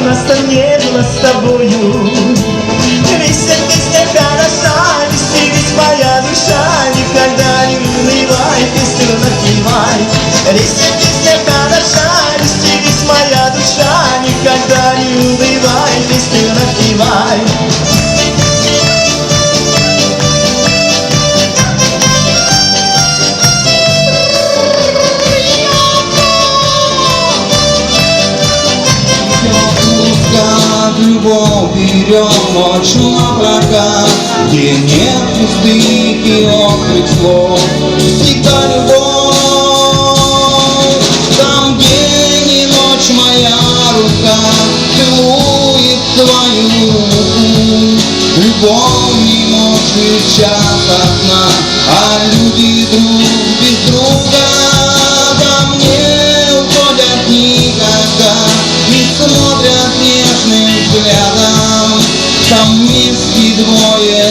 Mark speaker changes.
Speaker 1: нас там не было с тобою. Песня, песня хороша, веселись моя душа, никогда не унывай, песню напевай. Песня, песня хороша, веселись моя душа, никогда не унывай, песню напевай.
Speaker 2: Любовь берем ночь напрокат, где нет пустых и острых слов. Всегда любовь, там, где не ночь, моя рука целует твою руку. Любовь не ночь, час одна, а люди друг без друга ко мне уходят никогда, не смотрят нежным взглядом. Там вместе двое